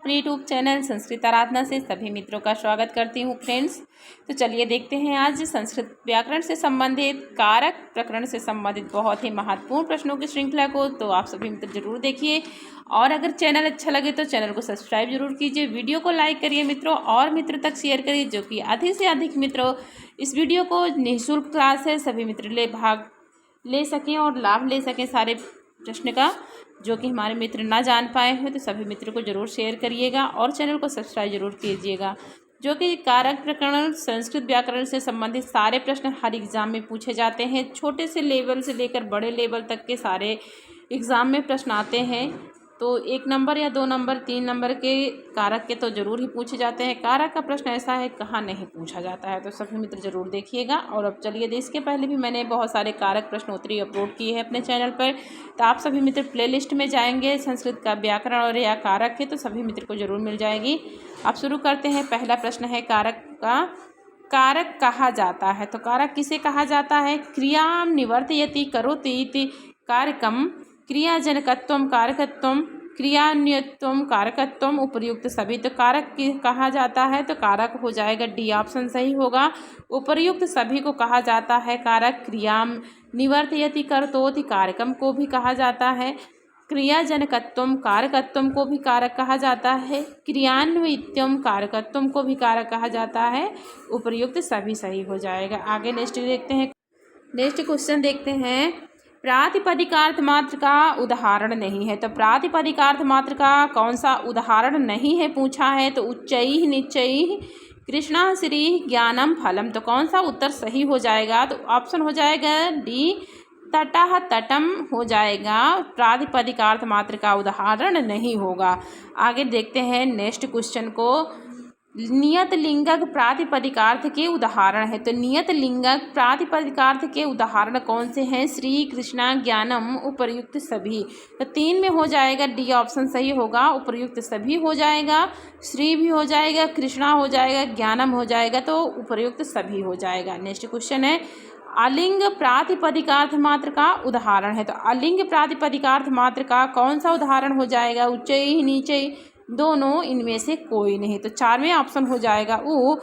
अपने YouTube channel Sanskrit आराधना से सभी मित्रों का स्वागत करती हूँ फ्रेंड्स। तो चलिए देखते हैं आज संस्कृत व्याकरण से संबंधित कारक प्रकरण से संबंधित बहुत ही महत्वपूर्ण प्रश्नों की श्रृंखला को। तो आप सभी मित्र जरूर देखिए और अगर चैनल अच्छा लगे तो चैनल को सब्सक्राइब जरूर कीजिए, वीडियो को लाइक करिए मित्रों और मित्र तक शेयर करिए, जो कि अधिक से अधिक मित्रों इस वीडियो को निःशुल्क क्लास है सभी मित्र भाग ले सकें और लाभ ले सकें सारे प्रश्न का, जो कि हमारे मित्र ना जान पाए हैं। तो सभी मित्र को जरूर शेयर करिएगा और चैनल को सब्सक्राइब जरूर कीजिएगा, जो कि कारक प्रकरण संस्कृत व्याकरण से संबंधित सारे प्रश्न हर एग्जाम में पूछे जाते हैं। छोटे से लेवल से लेकर बड़े लेवल तक के सारे एग्ज़ाम में प्रश्न आते हैं। तो 1 नंबर या 2 नंबर 3 नंबर के कारक के तो ज़रूर ही पूछे जाते हैं। कारक का प्रश्न ऐसा है कहाँ नहीं पूछा जाता है, तो सभी मित्र ज़रूर देखिएगा। और अब चलिए इसके पहले भी मैंने बहुत सारे कारक प्रश्नोत्तरी अपलोड किए हैं अपने चैनल पर, तो आप सभी मित्र प्लेलिस्ट में जाएंगे संस्कृत का व्याकरण और या कारक है तो सभी मित्र को ज़रूर मिल जाएगी। अब शुरू करते हैं। पहला प्रश्न है कारक का, कारक कहा जाता है तो कारक किसे कहा जाता है? क्रियां निवर्तयति करोति इति कारकम, क्रियाजनकत्वम कारकत्वम, क्रियान्वयत्वम कारकत्वम, उपर्युक्त सभी। तो कारक कहा जाता है तो कारक हो जाएगा डी ऑप्शन सही होगा। उपर्युक्त सभी को कहा जाता है कारक। क्रियां निवर्तयति करोति कारकम को भी कहा जाता है। क्रियाजनकत्वम कारकत्वम को भी कारक कहा जाता है। क्रियान्वयित्वम कारकत्वम को भी कारक कहा जाता है। उपर्युक्त सभी सही हो जाएगा। आगे नेक्स्ट देखते हैं। नेक्स्ट क्वेश्चन देखते हैं। प्रातिपदिकार्थ मात्र का उदाहरण नहीं है तो प्रातिपदिकार्थ मात्र का कौन सा उदाहरण नहीं है पूछा है? तो उच्चैः निश्चैः कृष्णा श्री ज्ञानम फलम। तो कौन सा उत्तर सही हो जाएगा? तो ऑप्शन हो जाएगा डी तटः तटम हो जाएगा। प्रातिपदिकार्थ मात्र का उदाहरण नहीं होगा। आगे देखते हैं नेक्स्ट क्वेश्चन को। नियत लिंगक प्रातिपदिकार्थ के उदाहरण है तो नियत लिंगक प्रातिपदिकार्थ के उदाहरण कौन से हैं? श्री कृष्णा ज्ञानम उपर्युक्त सभी। तो 3 में हो जाएगा डी ऑप्शन सही होगा। उपर्युक्त सभी हो जाएगा, श्री भी हो जाएगा, कृष्णा हो जाएगा, ज्ञानम हो जाएगा, तो उपर्युक्त सभी हो जाएगा। नेक्स्ट क्वेश्चन है। अलिंग प्रातिपदिकार्थ मात्र का उदाहरण है तो अलिंग प्रातिपदिकार्थ मात्र का कौन सा उदाहरण हो जाएगा? ऊंचैः नीचैः दोनों, इनमें से कोई नहीं। तो 4वें ऑप्शन हो जाएगा ऊ,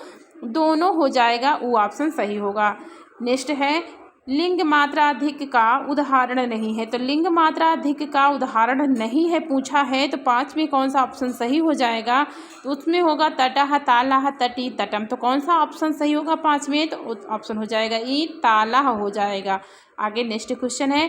दोनों हो जाएगा, ऊ ऑप्शन सही होगा। नेक्स्ट है। लिंग मात्राधिक का उदाहरण नहीं है तो लिंग मात्राधिक का उदाहरण नहीं है पूछा है तो 5 में कौन सा ऑप्शन सही हो जाएगा? तो उसमें होगा तटः तालः तटी तटम। तो कौन सा ऑप्शन सही होगा 5 में? तो ऑप्शन हो जाएगा ई, तालः हो जाएगा। आगे नेक्स्ट क्वेश्चन है।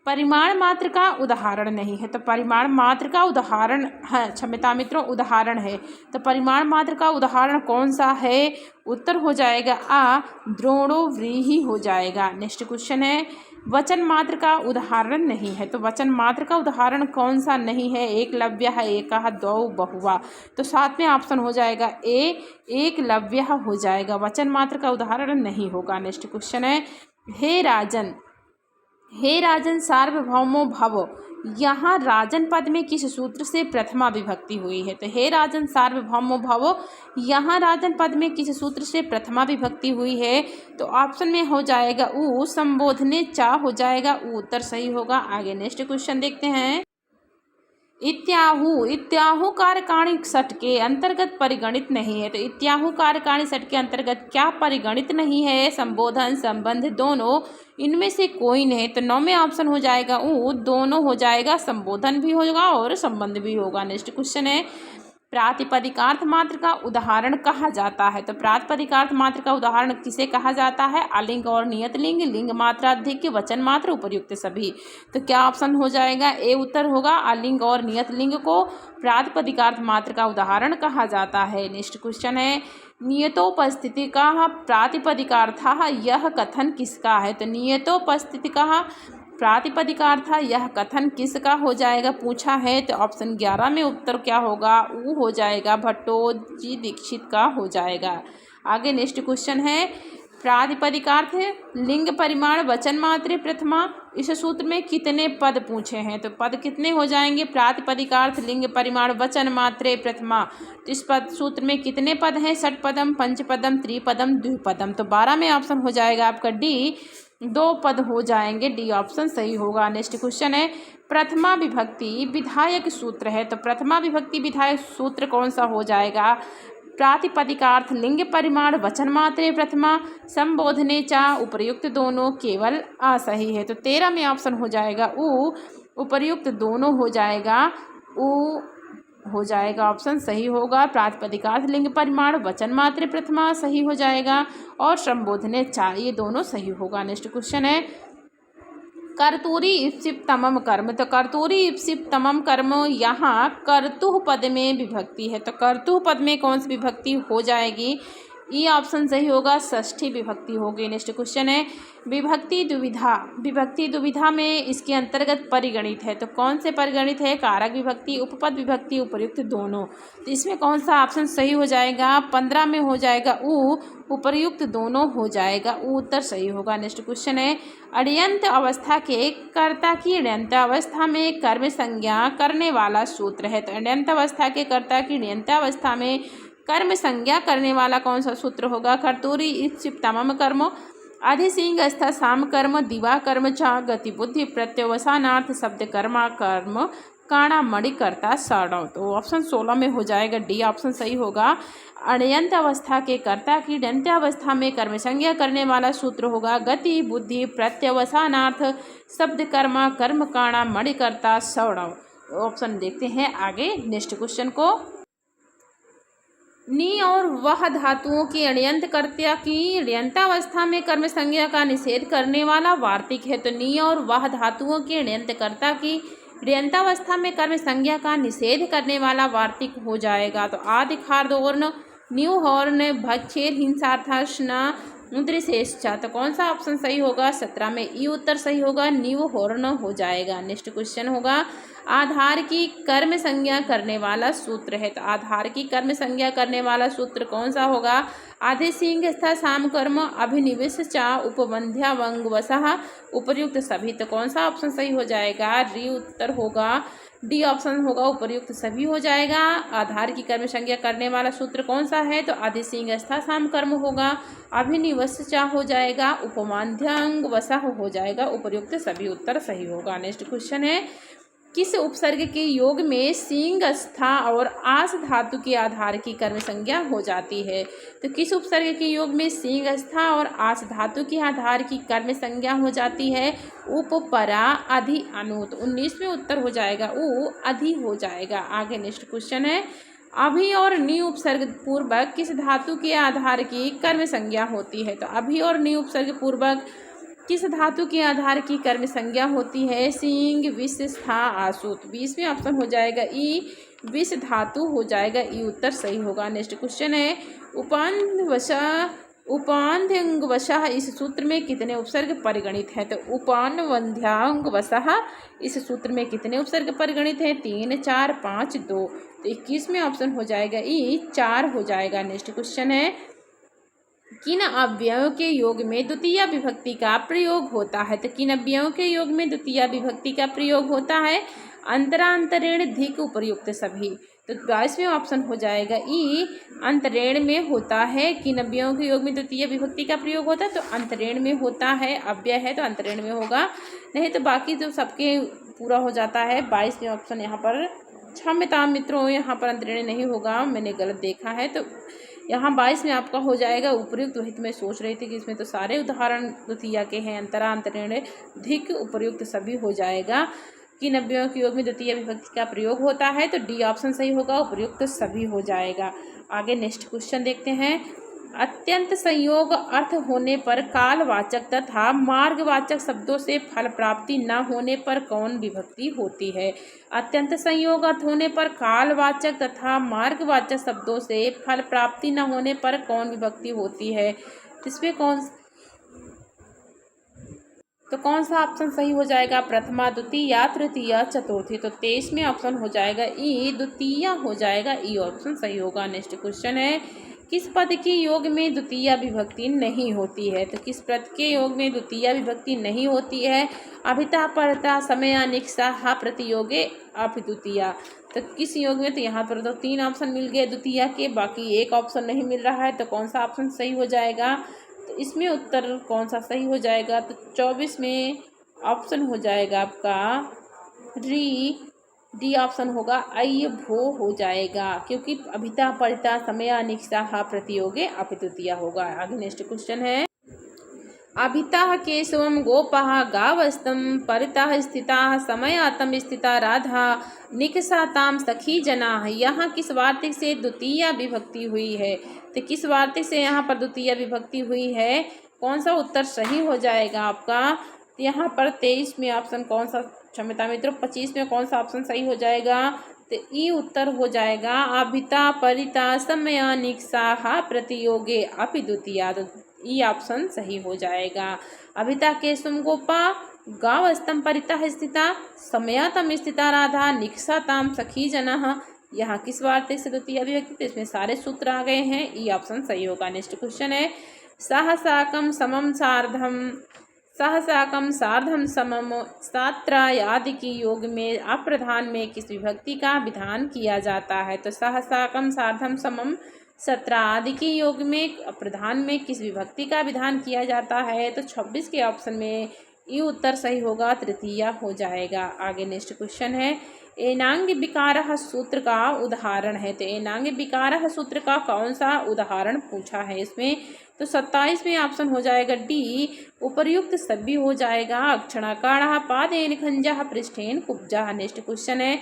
परिमाण मात्र का उदाहरण नहीं है तो परिमाण मात्र का उदाहरण है, क्षमता मित्रों उदाहरण है तो परिमाण मात्र का उदाहरण कौन सा है? उत्तर हो जाएगा आ, द्रोणो व्रीहि हो जाएगा। नेक्स्ट क्वेश्चन है। वचन मात्र का उदाहरण नहीं है तो वचन मात्र का उदाहरण कौन सा नहीं है? एकलव्य है, एकः द्वौ बहुवा। तो 7वें ऑप्शन हो जाएगा ए, एकलव्य हो जाएगा। वचन मात्र का उदाहरण नहीं होगा। नेक्स्ट क्वेश्चन है। हे राजन, हे राजन सार्वभौमो भव, यहाँ राजन पद में किस सूत्र से प्रथमा विभक्ति हुई है? तो हे राजन सार्वभौमो भव, यहाँ राजन पद में किस सूत्र से प्रथमा विभक्ति हुई है? तो ऑप्शन में हो जाएगा ऊ, संबोधने चा हो जाएगा, ऊ उत्तर सही होगा। आगे नेक्स्ट क्वेश्चन देखते हैं। इत्याहु, इत्याहु कारकाणी सट के अंतर्गत परिगणित नहीं है तो इत्याहु कारकाणी सट के अंतर्गत क्या परिगणित नहीं है? संबोधन संबंध दोनों, इनमें से कोई नहीं। तो 9वें ऑप्शन हो जाएगा ऊ, दोनों हो जाएगा, संबोधन भी होगा और संबंध भी होगा। नेक्स्ट क्वेश्चन है। प्रातिपदिकार्थ मात्र का उदाहरण कहा जाता है तो प्रातिपदिकार्थ मात्र का उदाहरण किसे कहा जाता है? अलिंग और नियत लिंग, लिंग मात्राधिक, वचन मात्र, उपर्युक्त सभी। तो क्या ऑप्शन हो जाएगा? ए उत्तर होगा। अलिंग और नियत लिंग को प्रातिपदिकार्थ मात्र का उदाहरण कहा जाता है। नेक्स्ट क्वेश्चन है। नियतोपस्थिति का प्रातिपदिकार्थ यह कथन किसका है? तो नियतोपस्थिति का प्रातिपदिकार्थ यह कथन किसका हो जाएगा पूछा है? तो ऑप्शन 11 में उत्तर क्या होगा? ऊ हो जाएगा, भट्टोजी दीक्षित का हो जाएगा। आगे नेक्स्ट क्वेश्चन है। प्रातिपदिकार्थ लिंग परिमाण वचन मात्रे प्रथमा, इस सूत्र में कितने पद पूछे हैं? तो पद कितने हो जाएंगे? प्रातिपदिकार्थ लिंग परिमाण वचन मात्रे प्रथमा, तो इस पद सूत्र में कितने पद हैं? षटपदम, पंचपदम, त्रिपदम, द्विपदम। तो 12 में ऑप्शन हो जाएगा आपका डी, दो पद हो जाएंगे, डी ऑप्शन सही होगा। नेक्स्ट क्वेश्चन है प्रथमा विभक्ति विधायक सूत्र है, तो प्रथमा विभक्ति विधायक सूत्र कौन सा हो जाएगा? प्रातिपदिकार्थ, लिंग परिमाण, वचन मात्रे प्रथमा, संबोधने चा, उपर्युक्त दोनों, केवल असही है। तो 13 में ऑप्शन हो जाएगा उपर्युक्त दोनों हो जाएगा, हो जाएगा ऑप्शन सही होगा। प्रातिपदिकार्थ, लिंग परिमाण, वचन मात्रे प्रथमा सही हो जाएगा और संबोधने चा, ये दोनों सही होगा। नेक्स्ट क्वेश्चन है कर्तूरी इप्सिप तमम कर्म, तो कर्तूरी इप्सिप तमम कर्म यहाँ कर्तुः पद में विभक्ति है, तो कर्तुः पद में कौन सी विभक्ति हो जाएगी? ये ऑप्शन सही होगा, षष्ठी विभक्ति होगी। नेक्स्ट क्वेश्चन है विभक्ति दुविधा, विभक्ति दुविधा में इसके अंतर्गत परिगणित है, तो कौन से परिगणित है? कारक विभक्ति, उपपद विभक्ति, उपर्युक्त दोनों। तो इसमें कौन सा ऑप्शन सही हो जाएगा? 15 में हो जाएगा उपर्युक्त दोनों हो जाएगा, उत्तर सही होगा। नेक्स्ट क्वेश्चन है अण्यंत अवस्था के कर्ता की अण्यंत अवस्था में कर्म संज्ञा करने वाला सूत्र है, तो अण्यंत अवस्था के कर्ता की अण्यंत अवस्था में कर्म संज्ञा करने वाला कौन सा सूत्र होगा? कर्तूरी इप्सिप तमम कर्म, अधिसिंह स्थ साम कर्म, दिवा कर्म च, गति बुद्धि प्रत्यवसानार्थ शब्द कर्मा कर्म काणा मणि कर्ता सड़व। तो ऑप्शन 16 में हो जाएगा, डी ऑप्शन सही होगा। अण्यंत अवस्था के कर्ता की अण्यंत अवस्था में कर्म संज्ञा करने वाला सूत्र होगा गति बुद्धि प्रत्यवसानार्थ शब्द कर्मा कर्म काणा मणि कर्ता सड़व। ऑप्शन देखते हैं आगे नेक्स्ट क्वेश्चन को। नी और वह धातुओं की अण्यंत कर्ता की अण्यंतावस्था में कर्म संज्ञा का निषेध करने वाला वार्तिक है, तो नी और वह धातुओं की अण्यंत कर्ता की अण्यंतावस्था में कर्म संज्ञा का निषेध करने वाला वार्तिक हो जाएगा। तो आदि खार्दोर्ण न्यू हॉर्न भक्षेर हिंसार्थाशना दृशेष्टा, तो कौन सा ऑप्शन सही होगा? 17 में ई उत्तर सही होगा, न्यू हॉर्न हो जाएगा। नेक्स्ट क्वेश्चन होगा आधार की कर्म संज्ञा करने वाला सूत्र है, तो आधार की कर्म संज्ञा करने वाला सूत्र कौन सा होगा? आधिसिंह स्था साम कर्म, अभिनिवेश चा, उपबंध्या वंग वसह, उपर्युक्त सभी, तो कौन सा ऑप्शन सही हो जाएगा? डी उत्तर होगा, डी ऑप्शन होगा, उपर्युक्त सभी हो जाएगा। आधार की कर्म संज्ञा करने वाला सूत्र कौन सा है? तो आधिसिंह स्था साम कर्म होगा, अभिनिवेश चा हो जाएगा, उपमाध्यांग वसह हो जाएगा, उपर्युक्त सभी उत्तर सही होगा। नेक्स्ट क्वेश्चन है किस उपसर्ग के योग में सींग स्था और आस धातु के आधार की कर्म संज्ञा हो जाती है? तो किस उपसर्ग के योग में सींग स्था और आस धातु के आधार की कर्म संज्ञा हो जाती है? उप परा अधि अनु, तो 19 में उत्तर हो जाएगा अधि हो जाएगा। आगे नेक्स्ट क्वेश्चन है अभि और नी उपसर्ग पूर्वक किस धातु के आधार की कर्म संज्ञा होती है? तो अभि और नी उपसर्ग पूर्वक किस धातु के आधार की कर्म संज्ञा होती है? सींग विष स्था आसु, 20 में ऑप्शन हो जाएगा ई विष धातु हो जाएगा, ई उत्तर सही होगा। नेक्स्ट क्वेश्चन है उपान्वंध्यांगवशः इस सूत्र में कितने उपसर्ग परिगणित है? तो उपान्वंध्यांगवशः इस सूत्र में कितने उपसर्ग परिगणित है? 3 4 5 2, तो 21 में ऑप्शन हो जाएगा ई 4 हो जाएगा। नेक्स्ट क्वेश्चन है किन अव्ययों के योग में द्वितीय विभक्ति का प्रयोग होता है? तो किन अव्ययों के योग में द्वितीय विभक्ति का प्रयोग होता है? अंतरांतरेण धिक उपर्युक्त सभी, तो 22वें ऑप्शन हो जाएगा ई अंतरेण में होता है। किन अव्ययों के योग में द्वितीय विभक्ति का प्रयोग होता है? तो अंतरेण में होता है, अव्यय है तो अंतरेण में होगा, नहीं तो बाकी तो सबके पूरा हो जाता है। 22वें ऑप्शन यहाँ पर क्षम्यताम मित्रों, यहाँ पर अंतरेण नहीं होगा, मैंने गलत देखा है, तो यहाँ 22 में आपका हो जाएगा उपर्युक्त। वही तो मैं सोच रही थी कि इसमें तो सारे उदाहरण द्वितीय के हैं, अंतरा अंतरेण धिक उपर्युक्त सभी हो जाएगा। किन अव्ययों के योग में द्वितीय विभक्ति का प्रयोग होता है? तो डी ऑप्शन सही होगा, उपर्युक्त सभी हो जाएगा। आगे नेक्स्ट क्वेश्चन देखते हैं अत्यंत संयोग अर्थ होने पर कालवाचक तथा मार्गवाचक शब्दों से फल प्राप्ति न होने पर कौन विभक्ति होती है? अत्यंत संयोग अर्थ होने पर कालवाचक तथा मार्गवाचक शब्दों से फल प्राप्ति न होने पर कौन विभक्ति होती है? इसमें कौन सा ऑप्शन सही हो जाएगा? प्रथमा, द्वितीय, तृतीय, चतुर्थी, तो 23 में ऑप्शन हो जाएगा ई द्वितीय हो जाएगा, ई ऑप्शन सही होगा। नेक्स्ट क्वेश्चन है किस पद के योग में द्वितीय विभक्ति नहीं होती है? तो किस पद के योग में द्वितीय विभक्ति नहीं होती है? अभिता, परता, समय, निक्षा, हा प्रतियोगे, अभिद्वितीय, तो किस योग में? तो यहाँ पर तो 3 ऑप्शन मिल गए द्वितीय के, बाकी एक ऑप्शन नहीं मिल रहा है, तो कौन सा ऑप्शन सही हो जाएगा? तो इसमें उत्तर कौन सा सही हो जाएगा? तो 24 में ऑप्शन हो जाएगा आपका डी ऑप्शन होगा अय्य भो हो जाएगा, क्योंकि अभिता परिता समया निष्ठा प्रतियोगे अपितुतिया होगा। आगे नेक्स्ट क्वेश्चन है, अभिता केशवम गोपः गावस्तम परितः स्थिता समयातम स्थिता राधा निकषाताम सखी जना। यहाँ किस वार्तिक से द्वितीय विभक्ति हुई है? तो किस वार्तिक से यहाँ पर द्वितीय विभक्ति हुई है? कौन सा उत्तर सही हो जाएगा आपका? तो यहाँ पर 23 में ऑप्शन कौन सा, क्षमता मित्रों 25 में कौन सा ऑप्शन सही हो जाएगा? तो ई उत्तर हो जाएगा अभिता परिता समया निकषाः प्रतियोगे अपि द्वितीया। ई ऑप्शन सही हो जाएगा। अभिता केशवम गोपा गाव स्तंभ परितः स्थिता समयातम स्थिता राधा निकषाताम सखी जनः। यहाँ किस वार्तिक से द्वितीय विभक्ति? तो इसमें सारे सूत्र आ गए हैं, ई ऑप्शन सही होगा। नेक्स्ट क्वेश्चन है, सहसाकम समम सार्धम सहसाकम सार्धम समम सात्राय आदि की योग में अप्रधान में किस विभक्ति का विधान किया जाता है? तो सहसाकम सार्धम समम सत्रा आदि की योग में अप्रधान में किस विभक्ति का विधान किया जाता है? तो 26 के ऑप्शन में ये उत्तर सही होगा, तृतीया हो जाएगा। आगे नेक्स्ट क्वेश्चन है, एनांग विकारः सूत्र का उदाहरण है। तो एनांग विकारः सूत्र का कौन सा उदाहरण पूछा है इसमें? तो 27 में ऑप्शन हो जाएगा डी उपर्युक्त सभी हो जाएगा। अक्षणाकाढ़ पादेन खंजः पृष्ठेन कुब्जः। नेक्स्ट क्वेश्चन है,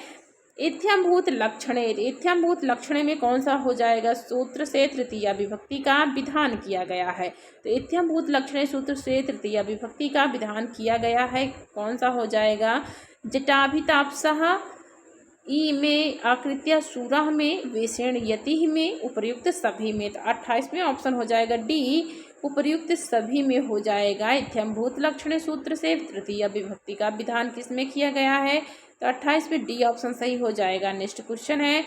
इत्थ्यंभूत लक्षणे। इत्थ्यंभूत लक्षणे में कौन सा हो जाएगा? सूत्र से तृतीया विभक्ति का विधान किया गया है। तो इत्थ्यंभूत लक्षणे सूत्र से तृतीया विभक्ति का विधान किया गया है, कौन सा हो जाएगा? जटाभितापसः ई में आकृत्या सूरह में वेषेण यति में उपर्युक्त सभी में। तो 28 में ऑप्शन हो जाएगा डी उपर्युक्त सभी में हो जाएगा। इत्थ्यंभूत लक्षणे सूत्र से तृतीय विभक्ति का विधान किसमें किया गया है? तो 28 में डी ऑप्शन सही हो जाएगा। नेक्स्ट क्वेश्चन है,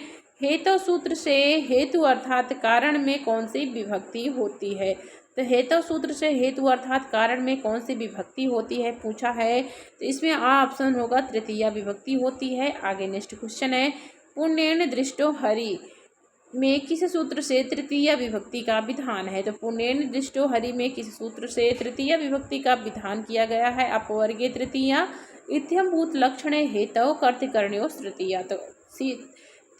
हेतु सूत्र से हेतु अर्थात कारण में कौन सी विभक्ति होती है? तो हेतु सूत्र से हेतु अर्थात कारण में कौन सी विभक्ति होती है पूछा है। तो इसमें ऑप्शन होगा तृतीया विभक्ति होती है। आगे नेक्स्ट क्वेश्चन है, पुण्येन दृष्टो हरि में किस सूत्र से तृतीय विभक्ति का विधान है? तो पुण्येन दृष्टो हरि में किस सूत्र से तृतीय विभक्ति का विधान किया गया है? अपवर्गीय तृतीया इत्थ्यंभूत लक्षणे हेतु कर्तृकर्ण्यो तृतीया। तो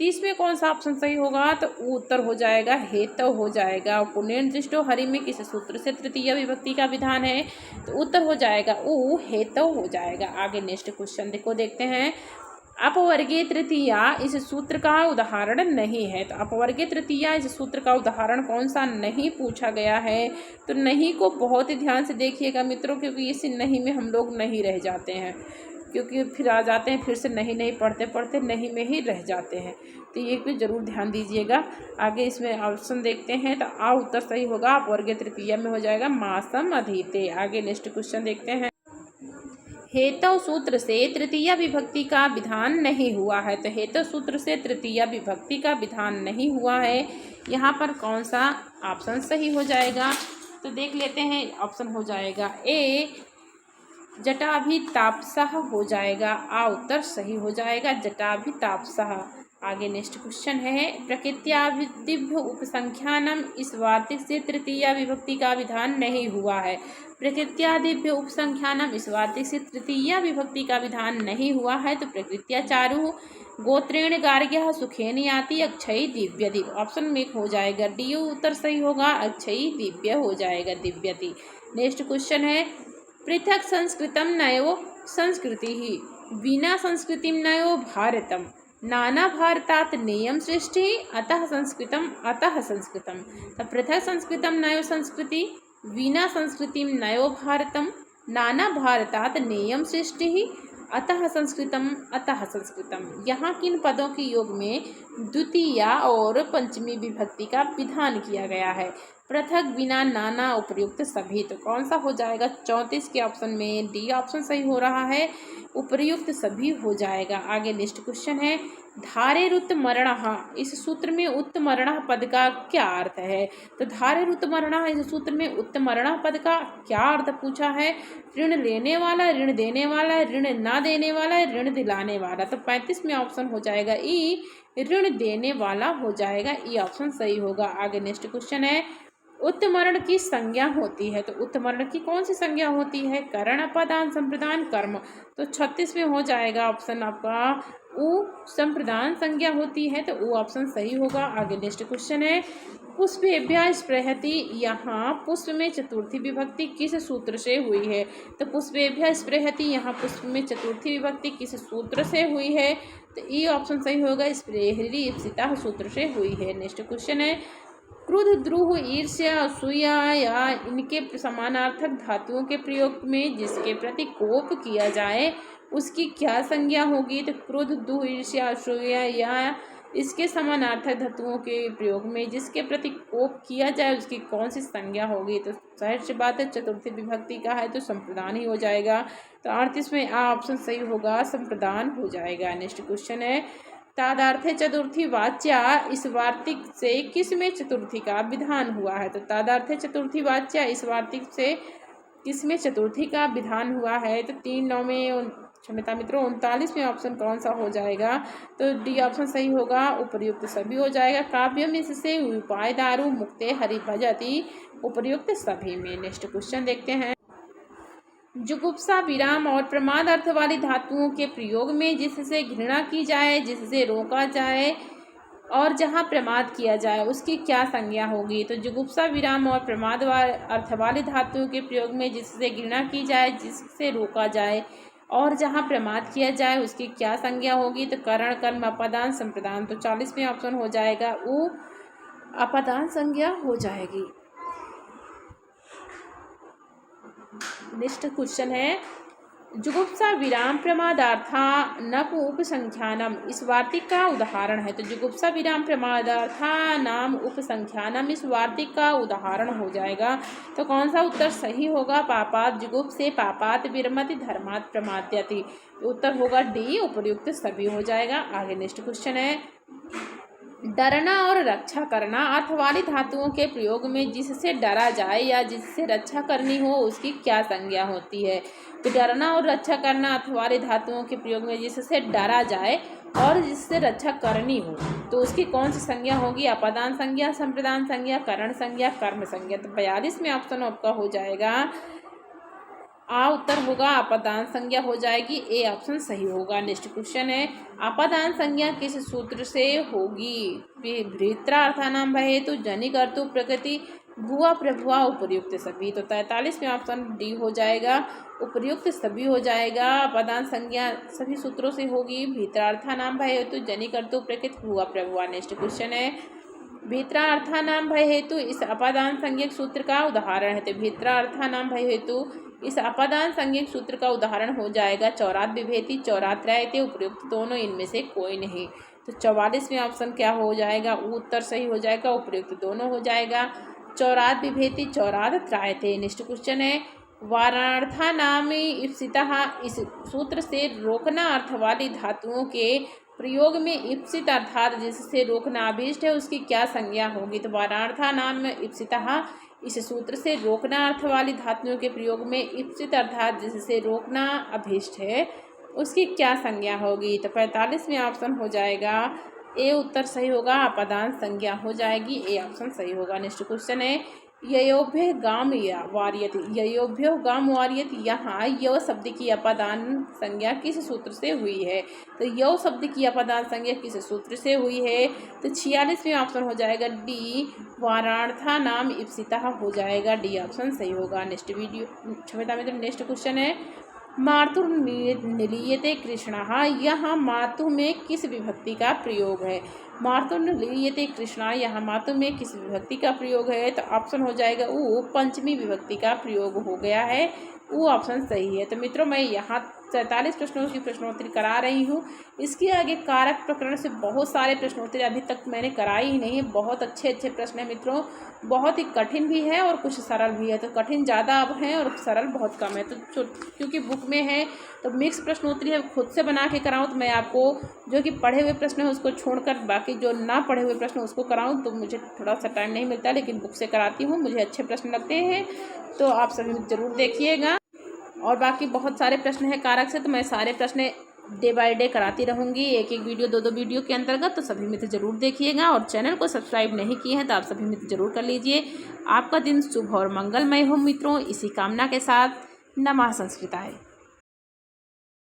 30 में कौन सा ऑप्शन सही होगा? तो उत्तर हो जाएगा हेतु हो जाएगा। पुण्येन दृष्टो हरि में किस सूत्र से तृतीय विभक्ति का विधान है? तो उत्तर हो जाएगा ऊ हेतु हो जाएगा। आगे नेक्स्ट क्वेश्चन देखते हैं, अपवर्गीय तृतीया इस सूत्र का उदाहरण नहीं है। तो अपवर्गीय तृतीया इस सूत्र का उदाहरण कौन सा नहीं पूछा गया है? तो नहीं को बहुत ही ध्यान से देखिएगा मित्रों, क्योंकि इस नहीं में हम लोग नहीं रह जाते हैं, क्योंकि फिर आ जाते हैं, फिर से नहीं पढ़ते पढ़ते नहीं में ही रह जाते हैं। तो ये भी जरूर ध्यान दीजिएगा। आगे इसमें ऑप्शन देखते हैं, तो आ उत्तर सही होगा अपवर्गीय तृतीया में हो जाएगा मासम अधीते। आगे नेक्स्ट क्वेश्चन देखते हैं, हेतु सूत्र से तृतीय विभक्ति का विधान नहीं हुआ है। तो हेतु सूत्र से तृतीय विभक्ति का विधान नहीं हुआ है, यहाँ पर कौन सा ऑप्शन सही हो जाएगा? तो देख लेते हैं। ऑप्शन हो जाएगा ए जटाभितापसः हो जाएगा। आ उत्तर सही हो जाएगा जटाभितापसः। आगे नेक्स्ट क्वेश्चन है, प्रकृत्यादिभ्य उपसंख्यानम इस वार्तिक से तृतीय विभक्ति का विधान नहीं हुआ है। प्रकृत्यादिभ्य उपसंख्यानम इस वार्तिक से तृतीय विभक्ति का विधान नहीं हुआ है। तो प्रकृत्या चारु गोत्रेण गार्ग्यः सुखेन याति अक्षयी दिव्यति। ऑप्शन में हो जाएगा डी उत्तर सही होगा, अक्षयी दिव्य हो जाएगा दिव्यति। नेक्स्ट क्वेश्चन है, पृथक संस्कृतम नयो संस्कृति ही विना संस्कृतिम नयो भारतम नाना भारतात नेयम सृष्टि अतः संस्कृतम अतः संस्कृतम। तो पृथक संस्कृतम नयो संस्कृति विना संस्कृतिम नयो भारतम नाना भारतात नेयम सृष्टि अतः संस्कृतम अतः संस्कृतम। यहाँ किन पदों के योग में द्वितीय और पंचमी विभक्ति का विधान किया गया है? पृथक बिना नाना उपर्युक्त सभी। तो कौन सा हो जाएगा? 34 के ऑप्शन में डी ऑप्शन सही हो रहा है, उपर्युक्त सभी हो जाएगा। आगे नेक्स्ट क्वेश्चन है, धारेरुत्तमरणः इस सूत्र में उत्तमरणः पद का क्या अर्थ है? तो धारेरुत्तमरणः इस सूत्र में उत्तमरणः पद का क्या अर्थ पूछा है? ऋण लेने वाला, ऋण देने वाला, ऋण ना देने वाला, ऋण दिलाने वाला। तो 35 में ऑप्शन हो जाएगा ई ऋण देने वाला हो जाएगा। ई ऑप्शन सही होगा। आगे नेक्स्ट क्वेश्चन है, उत्तमरण की संज्ञा होती है। तो उत्तमरण की कौन सी संज्ञा होती है? करण, अपादान, संप्रदान, कर्म। तो 36 में हो जाएगा ऑप्शन आपका उ, संप्रदान संज्ञा होती है। तो उ ऑप्शन सही होगा। आगे नेक्स्ट क्वेश्चन है, पुष्पेभ्यः स्पृहति, यहाँ पुष्प में चतुर्थी विभक्ति किस सूत्र से हुई है? तो पुष्पेभ्यः स्पृहति, यहाँ पुष्प में चतुर्थी विभक्ति किस सूत्र से हुई है? तो ई ऑप्शन सही होगा, स्पृहरि इप्सिता सूत्र से हुई है। नेक्स्ट क्वेश्चन है, क्रुद्ध, द्रुह, ईर्ष्या, असूया या इनके समानार्थक धातुओं के प्रयोग में जिसके प्रति कोप किया जाए उसकी क्या संज्ञा होगी? तो क्रुद्ध, द्रुह, ईर्ष्या, असूया या इसके समानार्थक धातुओं के प्रयोग में जिसके प्रति कोप किया जाए उसकी कौन सी संज्ञा होगी? तो जाहिर सी बात है, चतुर्थी विभक्ति का है तो संप्रदान ही हो जाएगा। तो 38 में आ ऑप्शन सही होगा, संप्रदान हो जाएगा। नेक्स्ट क्वेश्चन है, तादार्थे चतुर्थी वाच्या इस वार्तिक से किस में चतुर्थी का विधान हुआ है? तो तादार्थे चतुर्थी वाच्या इस वार्तिक से किस में चतुर्थी का विधान हुआ है? तो 3-9 में, क्षमता मित्रों 39 में ऑप्शन कौन सा हो जाएगा? तो डी ऑप्शन सही होगा, उपर्युक्त सभी हो जाएगा। काव्य में इससे उपाय दारू मुक्ते हरि भजति, उपर्युक्त सभी में। नेक्स्ट क्वेश्चन देखते हैं, जुगुप्सा, विराम और प्रमाद अर्थ वाली धातुओं के प्रयोग में जिससे घृणा की जाए, जिससे रोका जाए और जहाँ प्रमाद किया जाए उसकी क्या संज्ञा होगी? तो जुगुप्सा, विराम और प्रमाद अर्थ वाली धातुओं के प्रयोग में जिससे घृणा की जाए, जिससे रोका जाए और जहाँ प्रमाद किया जाए उसकी क्या संज्ञा होगी? तो करण, कर्म, अपादान, संप्रदान। तो 40 में ऑप्शन हो जाएगा उ, अपादान संज्ञा हो जाएगी। नेक्स्ट क्वेश्चन है, जुगुप्सा, विराम, प्रमादार्था नप उपसंख्यानम इस वार्तिक का उदाहरण है। तो जुगुप्सा, विराम, प्रमादार्था नाम उपसंख्यानम इस वार्तिक का उदाहरण हो जाएगा। तो कौन सा उत्तर सही होगा? पापात जुगुप से पापात विरमति धर्मात प्रमाद्यति। उत्तर होगा डी, उपर्युक्त सभी हो जाएगा। आगे नेक्स्ट क्वेश्चन है, डरना और रक्षा करना अर्थ वाली धातुओं के प्रयोग में जिससे डरा जाए या जिससे रक्षा करनी हो उसकी क्या संज्ञा होती है? तो डरना और रक्षा करना अर्थ वाली धातुओं के प्रयोग में जिससे डरा जाए और जिससे रक्षा करनी हो तो उसकी कौन सी संज्ञा होगी? अपादान संज्ञा, संप्रदान संज्ञा, करण संज्ञा, कर्म संज्ञा। तो 42 में ऑप्शन आपका हो जाएगा आ, उत्तर होगा अपादान संज्ञा हो जाएगी। ए ऑप्शन सही होगा। नेक्स्ट क्वेश्चन है, अपादान संज्ञा किस सूत्र से होगी? भृत्रार्थानाम हेतु, जनिक अर्तु, प्रकृति, भुआ, प्रभुआ, उपर्युक्त सभी। तो 43 में ऑप्शन डी हो जाएगा, उपर्युक्त सभी हो जाएगा। अपादान संज्ञा सभी सूत्रों से होगी, भीतरार्थानाम हेतु, जनिक अर्तु, प्रकृति, भुआ, प्रभुआ। नेक्स्ट क्वेश्चन है, भीतरार्थानाम भय हेतु इस अपादान संज्ञक सूत्र का उदाहरण है। तो भीतरार्थानाम भय हेतु इस अपादान संज्ञक सूत्र का उदाहरण हो जाएगा चौरात विभेति, चौरात त्रयते, उपर्युक्त दोनों इनमें से कोई नहीं। तो 44 में ऑप्शन क्या हो जाएगा? उत्तर सही हो जाएगा, उपर्युक्त दोनों हो जाएगा। चौरात विभेति, चौरात त्रायते। नेक्स्ट क्वेश्चन है, वारार्था नाम इप्सिता इस सूत्र से रोकना अर्थ वाली धातुओं के प्रयोग में इप्सित अर्थात जिससे रोकना अभीष्ट है उसकी क्या संज्ञा होगी? तो वारार्था नाम इप्सिता इस सूत्र से रोकना अर्थ वाली धातुओं के प्रयोग में इप्सित अर्थात जिससे रोकना अभीष्ट है उसकी क्या संज्ञा होगी? तो 45 में ऑप्शन हो जाएगा ए, उत्तर सही होगा, अपादान संज्ञा हो जाएगी। ए ऑप्शन सही होगा। नेक्स्ट क्वेश्चन है, ययोभ्य गाम वार्यति, ययोभ्यो गाम वार्यति, यहाँ यव शब्द की अपादान संज्ञा किस सूत्र से हुई है? तो यव शब्द की अपादान संज्ञा किस सूत्र से हुई है? तो 46 में ऑप्शन हो जाएगा डी, वारार्था नाम इप्सिता हो जाएगा। डी ऑप्शन सही होगा। नेक्स्ट क्षमता में नेक्स्ट क्वेश्चन है, मातुर निलीयते कृष्णा, यहाँ मातु में किस विभक्ति का प्रयोग है? मातुर निलीयते कृष्णा, यहाँ मातु में किस विभक्ति का प्रयोग है? तो ऑप्शन हो जाएगा वो पंचमी विभक्ति का प्रयोग हो गया है, वो ऑप्शन सही है। तो मित्रों मैं यहाँ 47 प्रश्नों की प्रश्नोत्तरी करा रही हूँ। इसके आगे कारक प्रकरण से बहुत सारे प्रश्नोत्तरी अभी तक मैंने कराई ही नहीं है। बहुत अच्छे अच्छे प्रश्न हैं मित्रों, बहुत ही कठिन भी है और कुछ सरल भी है। तो कठिन ज़्यादा अब हैं और सरल बहुत कम है। तो क्योंकि बुक में है तो मिक्स प्रश्नोत्तरी है, खुद से बना के कराऊँ तो मैं आपको जो कि पढ़े हुए प्रश्न है उसको छोड़कर बाकी जो ना पढ़े हुए प्रश्न उसको कराऊँ तो मुझे थोड़ा सा टाइम नहीं मिलता, लेकिन बुक से कराती हूँ। मुझे अच्छे प्रश्न लगते हैं तो आप सभी ज़रूर देखिएगा। और बाकी बहुत सारे प्रश्न हैं कारक से, तो मैं सारे प्रश्न डे बाय डे कराती रहूँगी, एक एक वीडियो 2-2 वीडियो के अंतर्गत। तो सभी मित्र ज़रूर देखिएगा और चैनल को सब्सक्राइब नहीं किए हैं तो आप सभी मित्र ज़रूर कर लीजिए। आपका दिन शुभ और मंगलमय हो मित्रों, इसी कामना के साथ नमः संस्कृताय।